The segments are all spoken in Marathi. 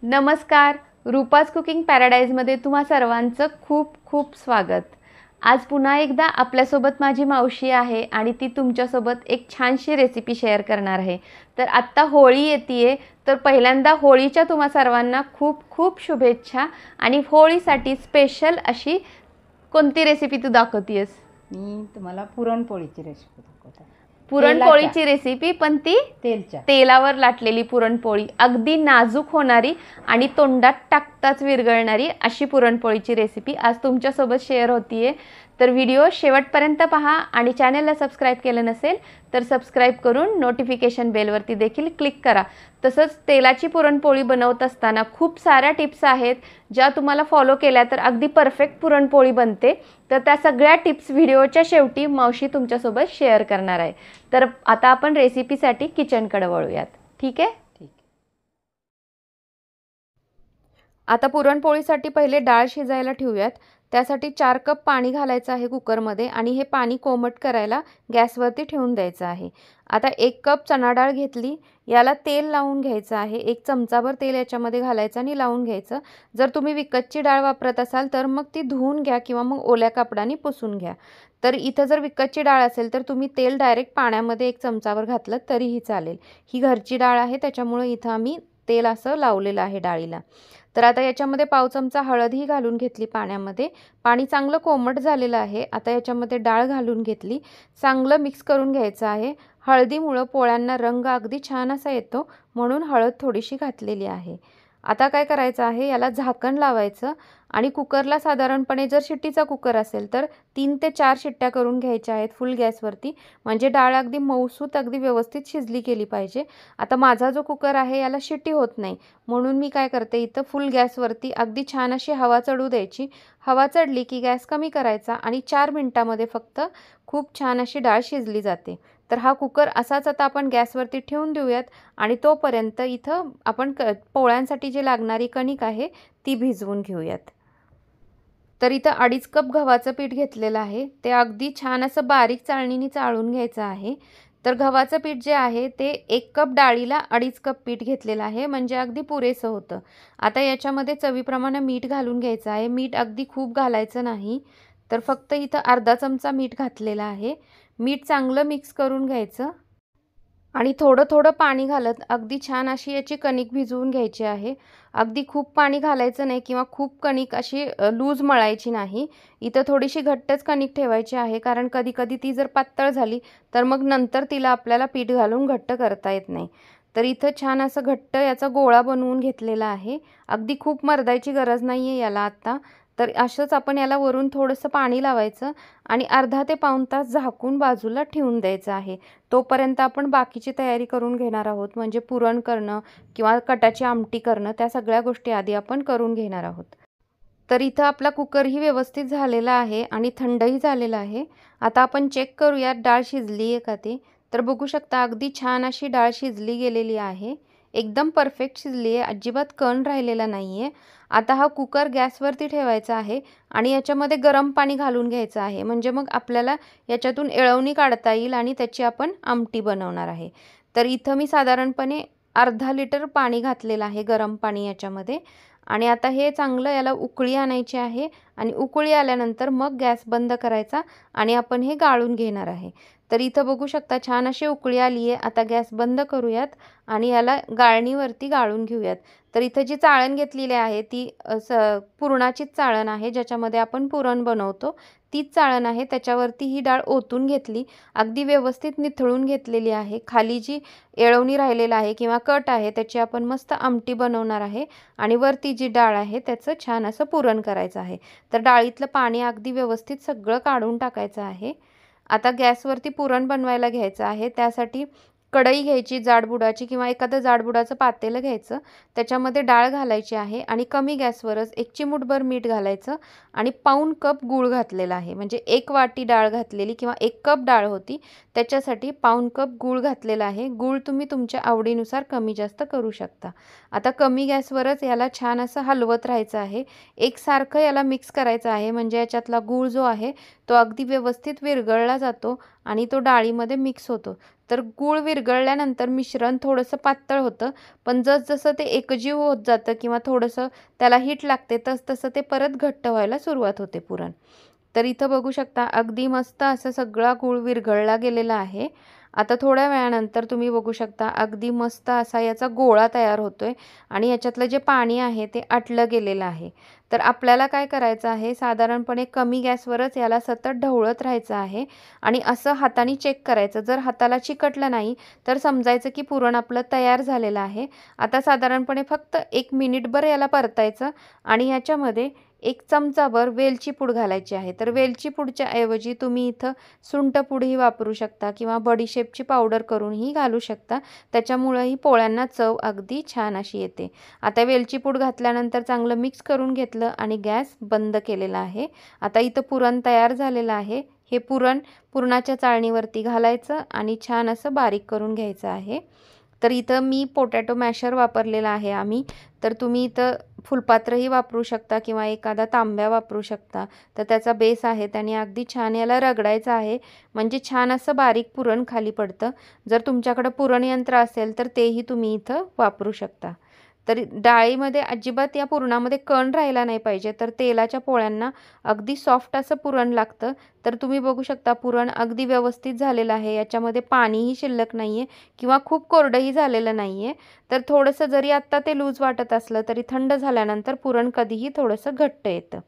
नमस्कार, रूपाज कुकिंग पॅराडाईजमध्ये तुम्हा सर्वांचं खूप खूप स्वागत। आज पुन्हा एकदा आपल्यासोबत माझी मावशी आहे आणि ती तुमच्यासोबत एक छानशी रेसिपी शेअर करणार आहे। तर आत्ता होळी येतेय, तर पहिल्यांदा होळीच्या तुम्हा सर्वांना खूप खूप शुभेच्छा। आणि होळीसाठी स्पेशल अशी कोणती रेसिपी तू दाखवतेस? मी तुम्हाला पुरणपोळीची रेसिपी दाखवते। पुरणपोळीची रेसिपी, पण ती तेलावर लाटलेली पुरणपोळी, अगदी नाजूक होणारी आणि तोंडात टाकताच विरघळणारी अशी पुरणपोळीची रेसिपी आज तुमच्यासोबत शेअर होतीये। तर व्हिडिओ शेवटपर्यंत पहा आणि चॅनलला सबस्क्राइब केलं नसेल तर सबस्क्राइब करून नोटिफिकेशन बेलवरती देखील क्लिक करा। तसंच तेलाची पुरणपोळी बनवत असताना खूप साऱ्या टिप्स आहेत ज्या तुम्हाला फॉलो केल्या तर अगदी परफेक्ट पुरणपोळी बनते। तर त्या सगळ्या टिप्स व्हिडिओच्या शेवटी मावशी तुमच्यासोबत शेअर करणार आहे। तर आता आपण रेसिपीसाठी किचनकडे वळूयात, ठीक आहे? आता पुरणपोळीसाठी पहिले डाळ शिजायला ठेवूयात। त्यासाठी 4 कप पाणी घालायचं आहे कुकरमध्ये आणि हे पाणी कोमट करायला गॅसवरती ठेवून द्यायचं आहे। आता 1 कप चणा डाळ घेतली, याला तेल लावून घ्यायचं आहे। 1 चमचाभर तेल याच्यामध्ये घालायचं आणि लावून घ्यायचं। जर तुम्ही विकतची डाळ वापरत असाल तर मग ती धुवून घ्या किंवा मग ओल्या कापडाने पुसून घ्या। तर इथं जर विकतची डाळ असेल तर तुम्ही तेल डायरेक्ट पाण्यामध्ये 1 चमचाभर घातलं तरीही चालेल। ही घरची डाळ आहे त्याच्यामुळे इथं आम्ही तेल असं लावलेलं आहे डाळीला। तर आता याच्यामध्ये पाव चमचा हळदही घालून घेतली पाण्यामध्ये। पाणी चांगलं कोमट झालेलं आहे। आता याच्यामध्ये डाळ घालून घेतली, चांगलं मिक्स करून घ्यायचं आहे। हळदीमुळे पोळ्यांना रंग अगदी छान असा येतो, म्हणून हळद थोडीशी घातलेली आहे। आता काय करायचं आहे, याला झाकण लावायचं आणि कुकरला साधारणपणे जर शिट्टीचा कुकर असेल तर 3 ते 4 शिट्ट्या करून घ्यायच्या आहेत फुल गॅसवरती, म्हणजे डाळ अगदी मऊसूत अगदी व्यवस्थित शिजली गेली पाहिजे। आता माझा जो कुकर आहे याला शिट्टी होत नाही, म्हणून मी काय करते, इथं फुल गॅसवरती अगदी छान अशी हवा चढू द्यायची। हवा चढली की गॅस कमी करायचा आणि 4 मिनिटांमध्ये फक्त खूप छान अशी डाळ शिजली जाते। तर हा कुकर असाच आता आपण गॅसवरती ठेवून देऊयात आणि तोपर्यंत इथं आपण पोळ्यांसाठी जी लागणारी कणिक आहे ती भिजवून घेऊयात। तर इथं 2.5 कप गव्हाचं पीठ घेतलेलं आहे, ते अगदी छान असं बारीक चाळणीने चाळून घ्यायचं आहे। तर गव्हाचं पीठ जे आहे ते 1 कप डाळीला 2.5 कप पीठ घेतलेलं आहे, म्हणजे अगदी पुरेसं होतं। आता याच्यामध्ये चवीप्रमाणे मीठ घालून घ्यायचं आहे। मीठ अगदी खूप घालायचं नाही, तर फक्त इथं अर्धा चमचा मीठ घातलेलं आहे। मीठ चांगलं मिक्स करून घ्यायचं आणि थोडं थोडं पाणी घालत अगदी छान अशी याची कणिक भिजवून घ्यायची आहे। अगदी खूप पाणी घालायचं नाही किंवा खूप कणिक अशी लूज मळायची नाही। इथं थोडीशी घट्टच कणिक ठेवायची आहे, कारण कधी कधी ती जर पातळ झाली तर मग नंतर तिला आपल्याला पीठ घालून घट्ट करता येत नाही। तर इथं छान असं घट्ट याचा गोळा बनवून घेतलेला आहे। अगदी खूप मर्दायची गरज नाही आहे याला आत्ता। तर असंच आपण याला वरून थोडंसं पाणी लावायचं आणि अर्धा ते पाऊण तास झाकून बाजूला ठेवून द्यायचं आहे। तोपर्यंत आपण बाकीची तयारी करून घेणार आहोत, म्हणजे पुरण करणं किंवा कटाची आमटी करणं, त्या सगळ्या गोष्टी आधी आपण करून घेणार आहोत। तर इथं आपला कुकरही व्यवस्थित झालेला आहे आणि थंडही झालेला आहे। आता आपण चेक करूयात डाळ शिजली आहे का ते। तर बघू शकता अगदी छान अशी डाळ शिजली गेलेली आहे, एकदम परफेक्ट शिजली आहे, अजिबात कण राहिलेला नाही आहे। आता हा कुकर गॅसवरती ठेवायचा आहे आणि याच्यामध्ये गरम पाणी घालून घ्यायचं आहे, म्हणजे मग आपल्याला याच्यातून येळवणी काढता येईल आणि त्याची आपण आमटी बनवणार आहे। तर इथं मी साधारणपणे अर्धा लिटर पाणी घातलेलं आहे, गरम पाणी याच्यामध्ये। आणि आता हे चांगलं याला उकळी आणायची आहे आणि उकळी आल्यानंतर मग गॅस बंद करायचा आणि आपण हे गाळून घेणार आहे। तर इथं बघू शकता छान अशी उकळी आली आहे। आता गॅस बंद करूयात आणि याला गाळणीवरती गाळून घेऊयात। तर इथं जी चाळण घेतलेली आहे ती पुरणाचीच चाळण आहे, ज्याच्यामध्ये आपण पुरण बनवतो तीच चाळण आहे। त्याच्यावरती ही डाळ ओतून घेतली, अगदी व्यवस्थित निथळून घेतलेली आहे। खाली जी येळवणी राहिलेला आहे किंवा कट आहे त्याची आपण मस्त आमटी बनवणार आहे आणि वरती जी डाळ आहे त्याचं छान असं पुरण करायचं आहे। तर डाळीतलं पाणी अगदी व्यवस्थित सगळं काढून टाकायचं आहे। आता गॅसवरती पुरण बनवायला घ्यायचं आहे। त्यासाठी कढई घ्यायची जाडबुडाची किंवा एखादं जाडबुडाचं पातेलं घ्यायचं, त्याच्यामध्ये डाळ घालायची आहे आणि कमी गॅसवरच 1 चिमूटभर मीठ घालायचं आणि पाऊण कप गूळ घातलेला आहे, म्हणजे 1 वाटी डाळ घातलेली किंवा 1 कप डाळ होती त्याच्यासाठी पाऊण कप गूळ घातलेला आहे। गूळ तुम्ही तुमच्या आवडीनुसार कमी जास्त करू शकता। आता कमी गॅसवरच याला छान असं हलवत राहायचं आहे, एकसारखं याला मिक्स करायचं आहे, म्हणजे याच्यातला गूळ जो आहे तो अगदी व्यवस्थित विरघळला जातो आणि तो डाळीमध्ये मिक्स होतो। तर गूळ विरघळल्यानंतर मिश्रण थोडंसं पातळ होतं, पण जसजसं ते एकजीव होत जातं किंवा थोडंसं त्याला हीट लागते तसतसं ते परत घट्ट व्हायला सुरुवात होते पुरण. तर इथं बघू शकता अगदी मस्त असं सगळा गूळ विरघळला गेलेला आहे. आता थोड्या वेळानंतर तुम्ही बघू शकता अगदी मस्त असा याचा गोळा तयार होतोय आणि याच्यातलं जे पाणी आहे ते आटलं गेलेलं आहे. तर आपल्याला काय करायचं आहे, साधारणपणे कमी गॅसवरच याला सतत ढवळत राहायचं आहे आणि असं हाताने चेक करायचं. जर हाताला चिकटलं नाही तर समजायचं की पुरण आपलं तयार झालेलं आहे. आता साधारणपणे फक्त 1 मिनिटभर याला परतायचं आणि याच्यामध्ये 1 चमचाभर वेलची पूड घालायची आहे. तर वेलची पूडच्या ऐवजी तुम्ही इथं सुंठपूडही वापरू शकता किंवा बडीशेपची पावडर करूनही घालू शकता. त्याच्यामुळंही पोळ्यांना चव अगदी छान अशी येते. आता वेलची पूड घातल्यानंतर चांगलं मिक्स करून घेतलं आणि गॅस बंद केलेला आहे. आता इथं पुरण तयार झालेलं आहे. हे पुरण पुरणाच्या चाळणीवरती घालायचं आणि छान असं बारीक करून घ्यायचं आहे. तर इथं मी पोटॅटो मॅशर वापरलेला आहे आम्ही. तर तुम्ही इथं फुलपात्रही वापरू शकता किंवा एखादा तांब्या वापरू शकता. तर त्याचा बेस आहे त्याने अगदी छान याला रगडायचं आहे, म्हणजे छान असं बारीक पुरण खाली पडतं. जर तुमच्याकडं पुरण यंत्र असेल तर तेही तुम्ही इथं वापरू शकता. तर डाळीमध्ये अजिबात या पुरणामध्ये कण राहिला नाही पाहिजे. तर तेलाच्या पोळ्यांना अगदी सॉफ्ट असं पुरण लागतं. तर तुम्ही बघू शकता पुरण अगदी व्यवस्थित झालेलं आहे. याच्यामध्ये पाणीही शिल्लक नाही आहे किंवा खूप कोरडंही झालेलं नाही आहे. तर थोडंसं जरी आत्ता ते लूज वाटत असलं तरी थंड झाल्यानंतर पुरण कधीही थोडंसं घट्ट येतं.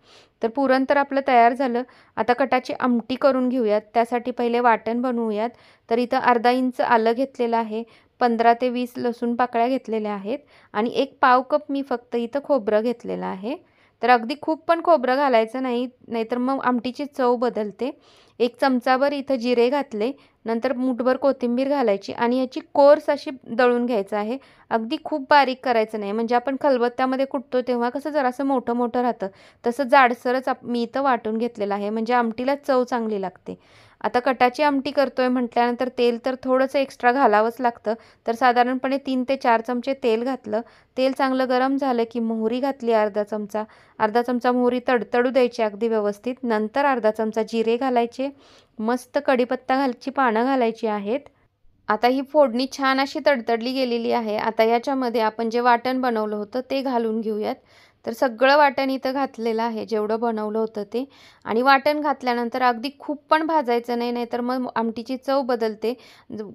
तर पुरण तर आपलं तयार झालं. आता कटाची आमटी करून घेऊयात. त्यासाठी पहिले वाटण बनवूयात. तर इथं अर्धा इंच आलं घेतलेलं आहे, 15 ते 20 लसूण पाकळ्या घेतलेल्या आहेत आणि 1 पाव कप मी फक्त इथं खोबरं घेतलेलं आहे. तर अगदी खूप पण खोबरं घालायचं नाही, नाहीतर मग आमटीची चव बदलते. 1 चमचाभर इथं जिरे घातले, नंतर मूठभर कोथिंबीर घालायची आणि याची कोर्स अशी दळून घ्यायचं आहे. अगदी खूप बारीक करायचं नाही, म्हणजे आपण खलबत्त्यामध्ये कुटतो तेव्हा कसं जरासं मोठं मोठं राहतं, तसं जाडसरच मी इथं वाटून घेतलेलं आहे, म्हणजे आमटीला चव चांगली लागते. आता कटाची आमटी करतोय म्हटल्यानंतर तेल तर थोडंसं एक्स्ट्रा घालावंच लागतं. तर साधारणपणे 3 ते 4 चमचे तेल घातलं. तेल चांगलं गरम झालं की मोहरी घातली अर्धा चमचा. अर्धा चमचा मोहरी तडतडू द्यायची अगदी व्यवस्थित. नंतर अर्धा चमचा जिरे घालायचे. मस्त कढीपत्ता घालची पानं घालायची आहेत. आता ही फोडणी छान अशी तडतडली गेलेली आहे. आता याच्यामध्ये आपण जे वाटण बनवलं होतं ते घालून घेऊयात. तर सगळं वाटण इथं घातलेलं आहे, जेवढं बनवलं होतं ते. आणि वाटण घातल्यानंतर अगदी खूप पण भाजायचं नाही, नाहीतर मग आमटीची चव बदलते.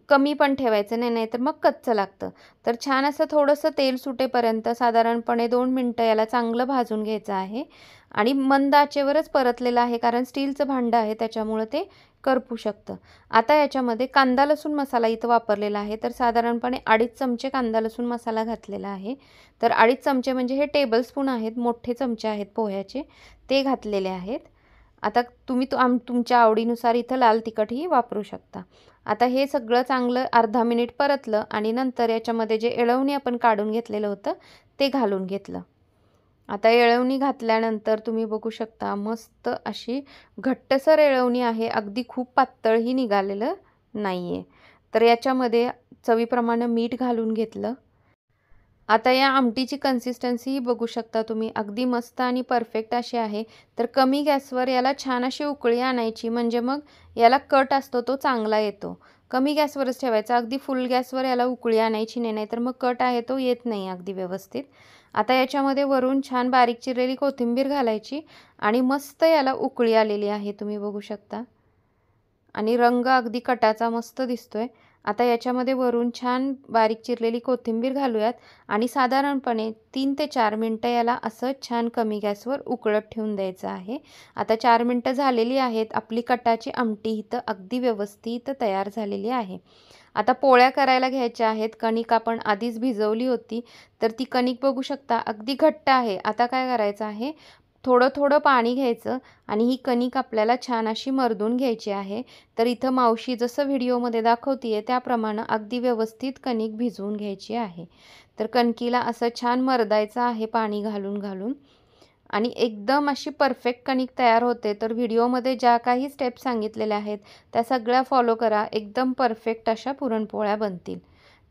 कमी पण ठेवायचं नाही, नाहीतर मग कच्चं लागतं. तर छान असं थोडंसं तेल सुटेपर्यंत साधारणपणे 2 मिनिटं याला चांगलं भाजून घ्यायचं आहे. आणि मंद आचेवरच परतलेलं आहे, कारण स्टीलचं भांडं आहे त्याच्यामुळं ते करपू शकतं. आता याच्यामध्ये कांदा लसूण मसाला इथं वापरलेला आहे. तर साधारणपणे 2.5 चमचे कांदा लसूण मसाला घातलेला आहे. तर 2.5 चमचे म्हणजे हे टेबलस्पून आहेत, मोठे चमचे आहेत पोह्याचे, ते घातलेले आहेत. आता तुम्ही तुमच्या आवडीनुसार इथं लाल तिखटही वापरू शकता. आता हे सगळं चांगलं अर्धा मिनिट परतलं आणि नंतर याच्यामध्ये जे येळवणी आपण काढून घेतलेलं होतं ते घालून घेतलं. आता येळवणी घातल्यानंतर तुम्ही बघू शकता मस्त अशी घट्टसर येळवणी आहे, अगदी खूप पातळही निघालेलं नाही आहे. तर याच्यामध्ये चवीप्रमाणे मीठ घालून घेतलं. आता या आमटीची कन्सिस्टन्सी बघू शकता तुम्ही, अगदी मस्त आणि परफेक्ट अशी आहे. तर कमी गॅसवर याला छान अशी उकळी आणायची, म्हणजे मग याला कट असतो तो चांगला येतो. कमी गॅसवरच ठेवायचा, अगदी फुल गॅसवर याला उकळी आणायची नाही, नाहीतर मग कट आहे तो येत नाही अगदी व्यवस्थित. आता याच्यामध्ये वरून छान बारीक चिरलेली कोथिंबीर घालायची आणि मस्त याला उकळी आलेली आहे, तुम्ही बघू शकता. आणि रंग अगदी कटाचा मस्त दिसतोय. आता याच्यामध्ये वरून छान बारीक चिरलेली कोथिंबीर घालूयात आणि साधारणपणे 3 ते 4 मिनटं याला असं छान कमी गॅसवर उकळत ठेवून द्यायचं आहे. आता 4 मिनटं झालेली आहेत. आपली कटाची आमटी इथं अगदी व्यवस्थित तयार झालेली आहे. आता पोळ्या करायला घ्यायच्या आहेत. कणिक आपण आधीच भिजवली होती, तर ती कणिक बघू शकता अगदी घट्ट आहे. आता काय करायचं आहे, थोडं थोडं पाणी घ्यायचं आणि ही कणिक आपल्याला छान अशी मर्दून घ्यायची आहे. तर इथं मावशी जसं व्हिडिओमध्ये दाखवते आहे त्याप्रमाणे अगदी व्यवस्थित कणिक भिजवून घ्यायची आहे. तर कणकीला असं छान मर्दायचं आहे पाणी घालून घालून आणि एकदम अशी परफेक्ट कणिक तयार होते. तर व्हिडिओमध्ये ज्या काही स्टेप्स सांगितलेल्या आहेत त्या सगळ्या फॉलो करा, एकदम परफेक्ट अशा पुरणपोळ्या बनतील.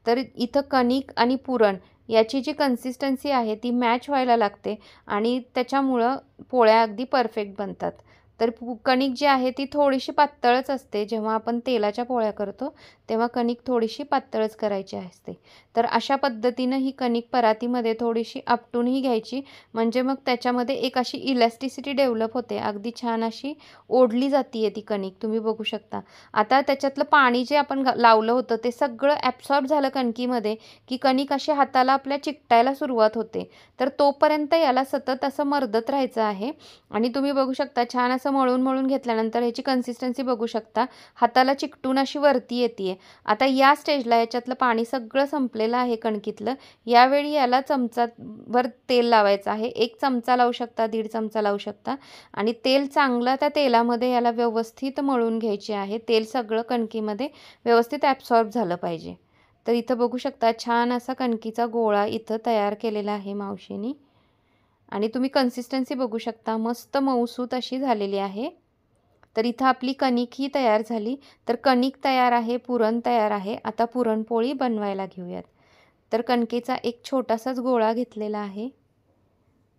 तर इथं कणिक आणि पुरण याची जी कन्सिस्टन्सी आहे ती मॅच व्हायला लागते आणि त्याच्यामुळं पोळ्या अगदी परफेक्ट बनतात. तर कणिक जी आहे ती थोडीशी पातळच असते. जेव्हा आपण तेलाच्या पोळ्या करतो तेव्हा कणिक थोडीशी पातळच करायची असते. तर अशा पद्धतीनं ही कणिक परातीमध्ये थोडीशी आपटूनही घ्यायची, म्हणजे मग त्याच्यामध्ये एक अशी इलॅस्टिसिटी डेव्हलप होते. अगदी छान अशी ओढली जातीये ती कणिक, तुम्ही बघू शकता. आता त्याच्यातलं पाणी जे आपण लावलं होतं ते सगळं ॲब्सॉर्ब झालं कणकीमध्ये, की कणिक अशी हाताला आपल्या चिकटायला सुरुवात होते. तर तोपर्यंत याला सतत असं मर्दत राहायचं आहे. आणि तुम्ही बघू शकता छान असं मळून घेतल्यानंतर ह्याची कन्सिस्टन्सी बघू शकता. हाताला चिकटून अशी वरती येते. आता या स्टेजला याच्यातलं पाणी सगळं संपलेलं आहे कणकीतलं. यावेळी याला चमचाभर तेल लावायचं आहे. 1 चमचा लावू शकता, 1.5 चमचा लावू शकता आणि तेल चांगलं त्या तेलामध्ये याला व्यवस्थित मळून घ्यायचे आहे. तेल सगळं कणकीमध्ये व्यवस्थित ॲब्सॉर्ब झालं पाहिजे. तर इथं बघू शकता छान असा कणकीचा गोळा इथं तयार केलेला आहे मावशीनी. आणि तुम्ही कन्सिस्टन्सी बघू शकता, मस्त मऊसूत अशी झालेली आहे. तर इथं आपली कणिक ही तयार झाली. तर कणिक तयार आहे, पुरण तयार आहे. आता पुरणपोळी बनवायला घेऊयात. तर कणकेचा एक छोटासाच गोळा घेतलेला आहे.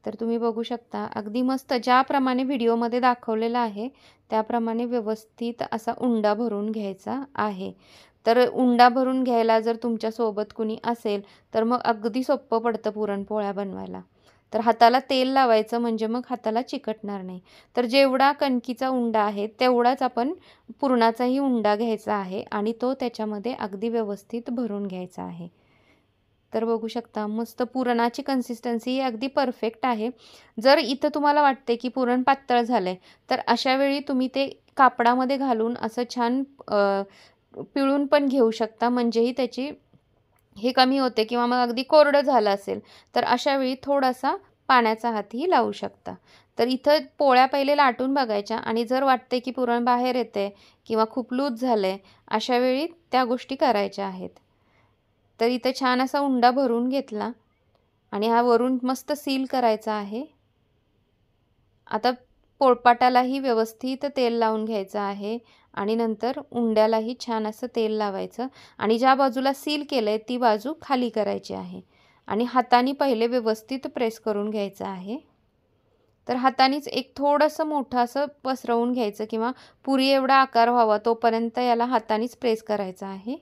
तर तुम्ही बघू शकता अगदी मस्त ज्याप्रमाणे व्हिडिओमध्ये दाखवलेलं आहे त्याप्रमाणे व्यवस्थित असा उंडा भरून घ्यायचा आहे. तर उंडा भरून घ्यायला जर तुमच्यासोबत कुणी असेल तर मग अगदी सोपं पडतं पुरणपोळ्या बनवायला. तर हाताला तेल लावायचं म्हणजे मग हाताला चिकटणार नाही. तर जेवढा कणकीचा उंडा आहे तेवढाच आपण पुरणाचाही उंडा घ्यायचा आहे आणि तो त्याच्यामध्ये अगदी व्यवस्थित भरून घ्यायचा आहे. तर बघू शकता मस्त पुरणाची कन्सिस्टन्सी ही अगदी परफेक्ट आहे. जर इथं तुम्हाला वाटते की पुरण पातळ झालंय तर अशा वेळी तुम्ही ते कापडामध्ये घालून असं छान पिळून पण घेऊ शकता, म्हणजेही त्याची हे कमी होते. किंवा मग अगदी कोरडं झालं असेल तर अशा वेळी थोडासा पाण्याचा हातही लावू शकता. तर इथं पोळ्या पहिले लाटून बघायच्या आणि जर वाटते की पुरण बाहेर येते किंवा खूप लूज झालंय अशा वेळी त्या गोष्टी करायच्या आहेत. तर इथं छान असा उंडा भरून घेतला आणि हा वरून मस्त सील करायचा आहे. आता पोळपाटालाही व्यवस्थित तेल लावून घ्यायचं आहे आणि नंतर उंड्यालाही छान असं तेल लावायचं आणि ज्या बाजूला सील केलंय ती बाजू खाली करायची आहे आणि हाताने पहिले व्यवस्थित प्रेस करून घ्यायचं आहे. तर हातानेच एक थोडंसं मोठं असं पसरवून घ्यायचं किंवा पुरी एवढा आकार व्हावा तोपर्यंत याला हातानेच प्रेस करायचं आहे.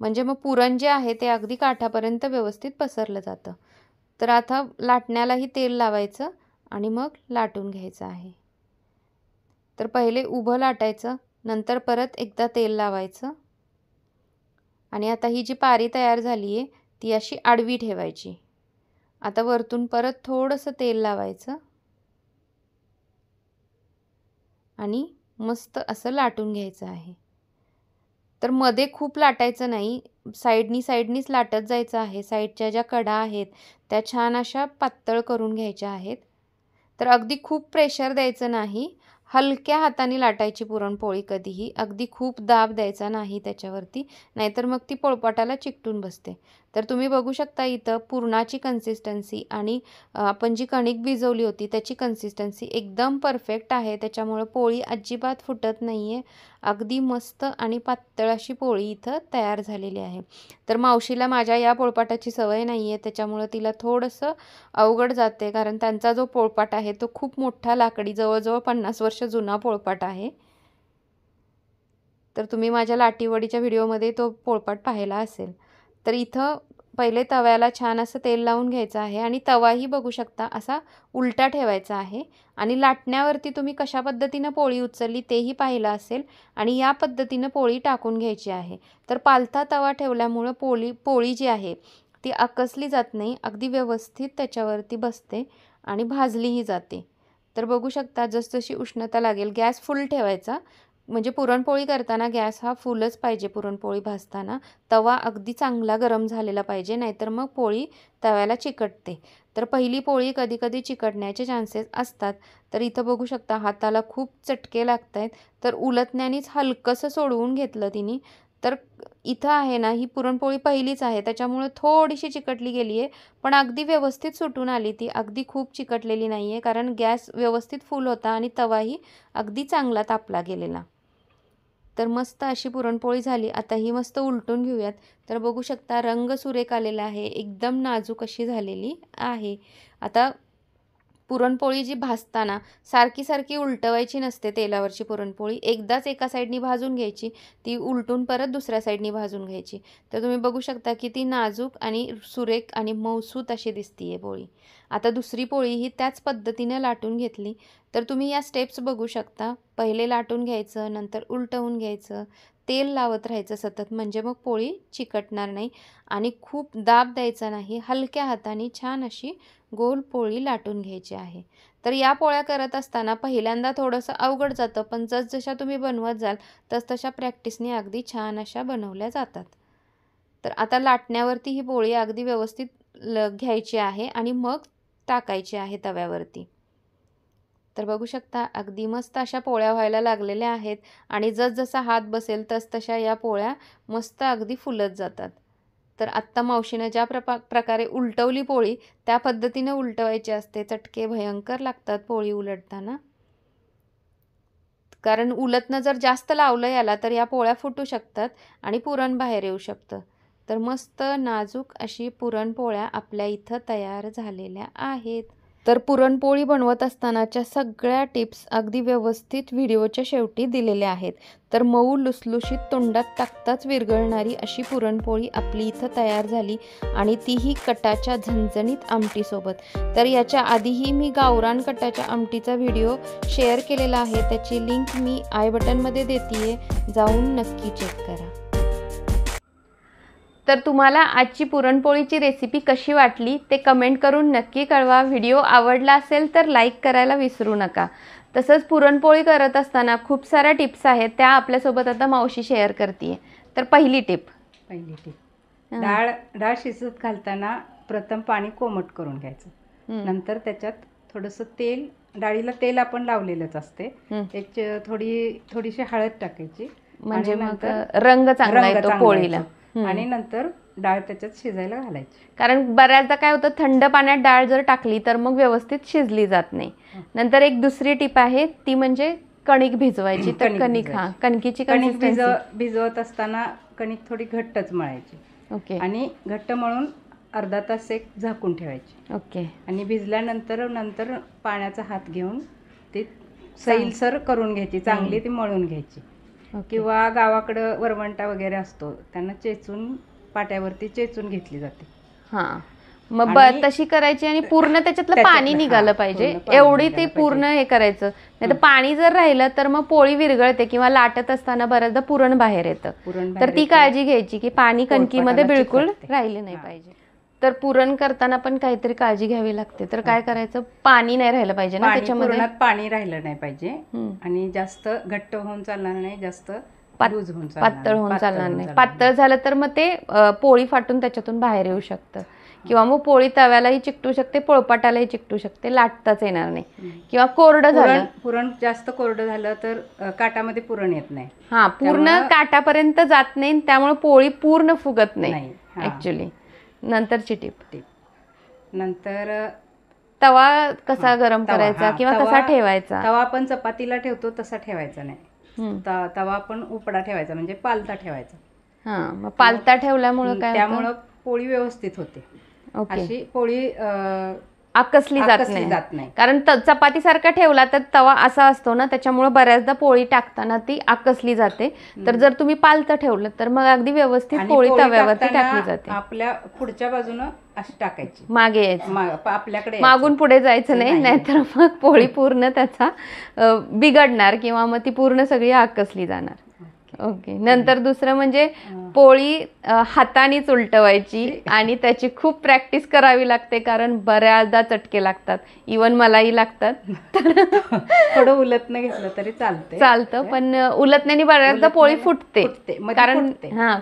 म्हणजे मग पुरण जे आहे ते अगदी काठापर्यंत व्यवस्थित पसरलं जातं. तर आता लाटण्यालाही तेल लावायचं आणि मग लाटून घ्यायचं आहे. तर पहिले उभं लाटायचं, नंतर परत एकदा तेल लावायचं आणि आता ही जी पारी तयार झाली आहे ती अशी आडवी ठेवायची. आता वरतून परत थोडंसं तेल लावायचं आणि मस्त असं लाटून घ्यायचं आहे. तर मध्ये खूप लाटायचं नाही, साईडनीच लाटत जायचं आहे. साईडच्या ज्या कडा आहेत त्या छान अशा पातळ करून घ्यायच्या आहेत. तर अगदी खूप प्रेशर द्यायचं नाही, हलक्या हाताने लाटायची पुरणपोळी कधीही. अगदी खूप दाब द्यायचा नाही त्याच्यावरती, नाहीतर मग ती पोळपाटाला चिकटून बसते. तर तुम्ही बघू शकता इथं पुरणाची कन्सिस्टन्सी आणि आपण जी कणिक भिजवली होती त्याची कन्सिस्टन्सी एकदम परफेक्ट आहे. त्याच्यामुळं पोळी अजिबात फुटत नाही आहे. अगदी मस्त आणि पातळ अशी पोळी इथं तयार झालेली आहे. तर मावशीला माझ्या या पोळपाटाची सवय नाही आहे त्याच्यामुळं तिला थोडंसं अवघड जाते, कारण त्यांचा जो पोळपाट आहे तो खूप मोठा लाकडी जवळजवळ 50 वर्ष जुना पोळपाट आहे. तर तुम्ही माझ्या लाटीवडीच्या व्हिडिओमध्ये तो पोळपाट पाहिला असेल. तर इथं पहिले तव्याला छान असं तेल लावून घ्यायचं आहे आणि तवाही बघू शकता असा उलटा ठेवायचा आहे आणि लाटण्यावरती तुम्ही कशा पद्धतीनं पोळी उचलली तेही पाहिलं असेल आणि या पद्धतीनं पोळी टाकून घ्यायची आहे. तर पालथा तवा ठेवल्यामुळं पोळी जी आहे ती आकसली जात नाही, अगदी व्यवस्थित त्याच्यावरती बसते आणि भाजलीही जाते. तर बघू शकता जसजशी उष्णता लागेल गॅस फुल ठेवायचा, म्हणजे पुरणपोळी करताना गॅस हा फुलच पाहिजे. पुरणपोळी भाजताना तवा अगदी चांगला गरम झालेला पाहिजे, नाहीतर मग पोळी तव्याला चिकटते. तर पहिली पोळी कधी चिकटण्याचे चान्सेस असतात. तर इथं बघू शकता हाताला खूप चटके लागत आहेत. तर उलटण्यानेच हलकंसं सोडवून घेतलं तिने. तर इथं आहे ना ही पुरणपोळी पहिलीच आहे त्याच्यामुळे थोडीशी चिकटली गेली आहे, पण अगदी व्यवस्थित सुटून आली ती. अगदी खूप चिकटलेली नाही आहे, कारण गॅस व्यवस्थित फुल होता आणि तवाही अगदी चांगला तापला गेलेला. तर मस्त अशी पुरणपोळी झाली. आता ही मस्त उलटून घेऊयात. तर बघू शकता रंग सुरेख आलेला आहे, एकदम नाजूक अशी झालेली आहे. आता पुरणपोळी जी भाजताना सारखी सारखी उलटवायची नसते. तेलावरची पुरणपोळी एकदाच एका साईडनी भाजून घ्यायची, ती उलटून परत दुसऱ्या साईडनी भाजून घ्यायची. तर तुम्ही बघू शकता की ती नाजूक आणि सुरेख आणि मऊसूत अशी दिसतीये पोळी. आता दुसरी पोळी ही त्याच पद्धतीने लाटून घेतली. तर तुम्ही या स्टेप्स बघू शकता. पहिले लाटून घ्यायचं, नंतर उलटवून घ्यायचं, तेल लावत राहायचं सतत, म्हणजे मग पोळी चिकटणार नाही आणि खूप दाब द्यायचा नाही. हलक्या हाताने छान अशी गोल पोळी लाटून घ्यायची आहे. तर या पोळ्या करत असताना पहिल्यांदा थोडंसं अवघड जातं, पण जसजशा तुम्ही बनवत जाल तसतशा प्रॅक्टिसने अगदी छान अशा बनवल्या जातात. तर आता लाटण्यावरती ही पोळी अगदी व्यवस्थित घ्यायची आहे आणि मग टाकायची आहे तव्यावरती. तर बघू शकता अगदी मस्त अशा पोळ्या व्हायला लागलेल्या आहेत आणि जसजसा हात बसेल तसतशा या पोळ्या मस्त अगदी फुलत जातात. तर आत्ता मावशीनं ज्या प्रकारे उलटवली पोळी त्या पद्धतीने उलटवायची असते. चटके भयंकर लागतात पोळी उलटताना, कारण उलटणं जर जास्त लावलं याला तर या पोळ्या फुटू शकतात आणि पुरण बाहेर येऊ शकतं. तर मस्त नाजूक अशी पुरणपोळ्या आपल्या इथं तयार झालेल्या आहेत. तर पुरणपोळी बनवत असतानाच्या सगळ्या टिप्स अगदी व्यवस्थित व्हिडिओच्या शेवटी दिलेल्या आहेत. तर मऊ लुसलुशीत तोंडात टाकताच विरघळणारी अशी पुरणपोळी आपली इथं तयार झाली आणि तीही कटाच्या झणझणीत आमटीसोबत. तर याच्या आधीही मी गावरान कटाच्या आमटीचा व्हिडिओ शेअर केलेला आहे. त्याची लिंक मी आय बटनमध्ये देते, जाऊन नक्की चेक करा. तर तुम्हाला आजची पुरणपोळीची रेसिपी कशी वाटली ते कमेंट करून नक्की कळवा. व्हिडिओ आवडला असेल तर लाईक करायला विसरू नका. तसंच पुरणपोळी करत असताना खूप साऱ्या टिप्स आहेत, त्या आपल्यासोबत आता मावशी शेअर करते. तर पहिली टिप डाळ शिजत घालताना प्रथम पाणी कोमट करून घ्यायचं. नंतर त्याच्यात थोडंसं तेल, डाळीला तेल आपण लावलेलंच असते, एक थोडीशी हळद टाकायची, म्हणजे मग रंग चांगला येतो पोळीला. आणि नंतर डाळ त्याच्यात शिजायला घालायची. कारण बऱ्याचदा काय होतं, थंड पाण्यात डाळ जर टाकली तर मग व्यवस्थित शिजली जात नाही. नंतर एक दुसरी टिप आहे ती म्हणजे कणिक भिजवायची. तर कणकीची भिजवत असताना कणिक थोडी घट्टच मळायची. ओके. आणि घट्ट मळून अर्धा तास एक झाकून ठेवायची. ओके. आणि भिजल्यानंतर पाण्याचा हात घेऊन ती सैलसर करून घ्यायची, चांगली ती मळून घ्यायची. किंवा गावाकडं वरवंटा वगैरे असतो, त्यांना चेचून पाट्यावरती चेचून घेतली जाते. हां, मग तशी करायची आणि पूर्ण त्याच्यातलं पाणी निघालं पाहिजे एवढी ते पूर्ण हे करायचं. नाही तर पाणी जर राहिलं तर मग पोळी विरघळते किंवा लाटत असताना बऱ्याचदा पुरण बाहेर येतं. तर ती काळजी घ्यायची की पाणी कणकीमध्ये बिलकुल राहिले नाही पाहिजे. तर पुरण करताना पण काहीतरी काळजी घ्यावी लागते. तर काय करायचं, पाणी नाही राहिलं पाहिजे ना त्याच्यामध्ये, पाणी राहिलं नाही पाहिजे आणि जास्त घट्ट होऊन चालणार नाही, जास्त पातळ होऊन चालणार नाही. पातळ झालं तर मग ते पोळी फाटून त्याच्यातून बाहेर येऊ शकतं किंवा मग पोळी तव्यालाही चिकटू शकते, पोळपाटालाही चिकटू शकते, लाटताच येणार नाही. किंवा कोरडं झालं, पुरण जास्त कोरडं झालं तर काटामध्ये पुरण येत नाही. हा, पूर्ण काटापर्यंत जात नाही, त्यामुळे पोळी पूर्ण फुगत नाही ऍक्च्युली. नंतरची टिप, नंतर तवा कसा गरम करायचा किंवा कसा ठेवायचा. तवा आपण चपातीला ठेवतो तसा ठेवायचा नाही. तवा आपण उपडा ठेवायचा, म्हणजे पालता ठेवायचा. हा, मग पालता ठेवल्यामुळे काय, त्यामुळं पोळी व्यवस्थित होते. अशी पोळी आकसली जात नाही. कारण चपाती सारखा ठेवला तर तवा असा असतो ना, त्याच्यामुळे बऱ्याचदा पोळी टाकताना ती आकसली जाते. तर जर तुम्ही पालतं ठेवलं तर मग अगदी व्यवस्थित पोळी तव्यावरती टाकली जाते. आपल्या पुढच्या बाजूनं अशी टाकायची, मागे यायची, आपल्याकडे मागून पुढे जायचं नाही, नाहीतर मग पोळी पूर्ण त्याचा बिघडणार किंवा मग ती पूर्ण सगळी आकसली जाणार. ओके. नंतर दुसरं म्हणजे पोळी हातानेच उलटवायची आणि त्याची खूप प्रॅक्टिस करावी लागते, कारण बऱ्याचदा चटके लागतात. इवन मलाही लागतात. थोडं उलटणं घेतलं तरी चालतं, पण उलटण्याने बऱ्याचदा पोळी फुटते, कारण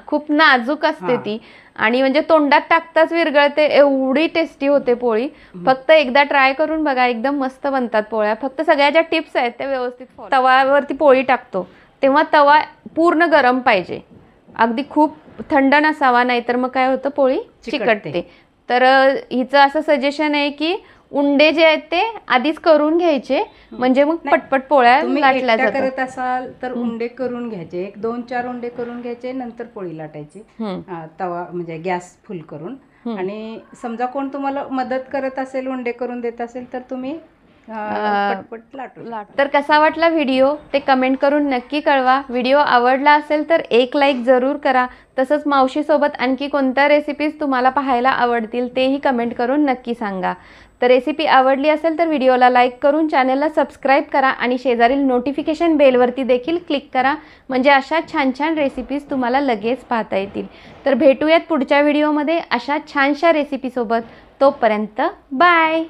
खूप नाजूक असते ती आणि म्हणजे तोंडात टाकताच विरघळते. एवढी टेस्टी होते पोळी. फक्त एकदा ट्राय करून बघा, एकदम मस्त बनतात पोळ्या. फक्त सगळ्या ज्या टिप्स आहेत त्या व्यवस्थित. तव्यावरती पोळी टाकतो तेव्हा तवा पूर्ण गरम पाहिजे, अगदी खूप थंड नसावा, नाहीतर मग काय होतं, पोळी चिकटते. तर हिचं असं सजेशन आहे की उंडे जे आहेत ते आधीच करून घ्यायचे, म्हणजे मग पटपट पोळ्या लाटल्या जातात. करत असाल तर उंडे करून घ्यायचे, 1-2-4 उंडे करून घ्यायचे, नंतर पोळी लाटायची. तवा म्हणजे गॅस फुल करून. आणि समजा कोण तुम्हाला मदत करत असेल, उंडे करून देत असेल, तर तुम्ही पटपट लाटू. तर कसा वाटला व्हिडिओ ते कमेंट करून नक्की कळवा. व्हिडिओ आवडला असेल तर एक लाईक जरूर करा. तसंच मावशीसोबत आणखी कोणत्या रेसिपीज तुम्हाला पाहायला आवडतील तेही कमेंट करून नक्की सांगा. तर रेसिपी आवडली असेल तर व्हिडिओला लाईक करून चॅनलला सबस्क्राईब करा आणि शेजारील नोटिफिकेशन बेलवरती देखील क्लिक करा, म्हणजे अशा छान छान रेसिपीज तुम्हाला लगेच पाहता येतील. तर भेटूयात पुढच्या व्हिडिओमध्ये अशा छानशा रेसिपीसोबत. तोपर्यंत बाय.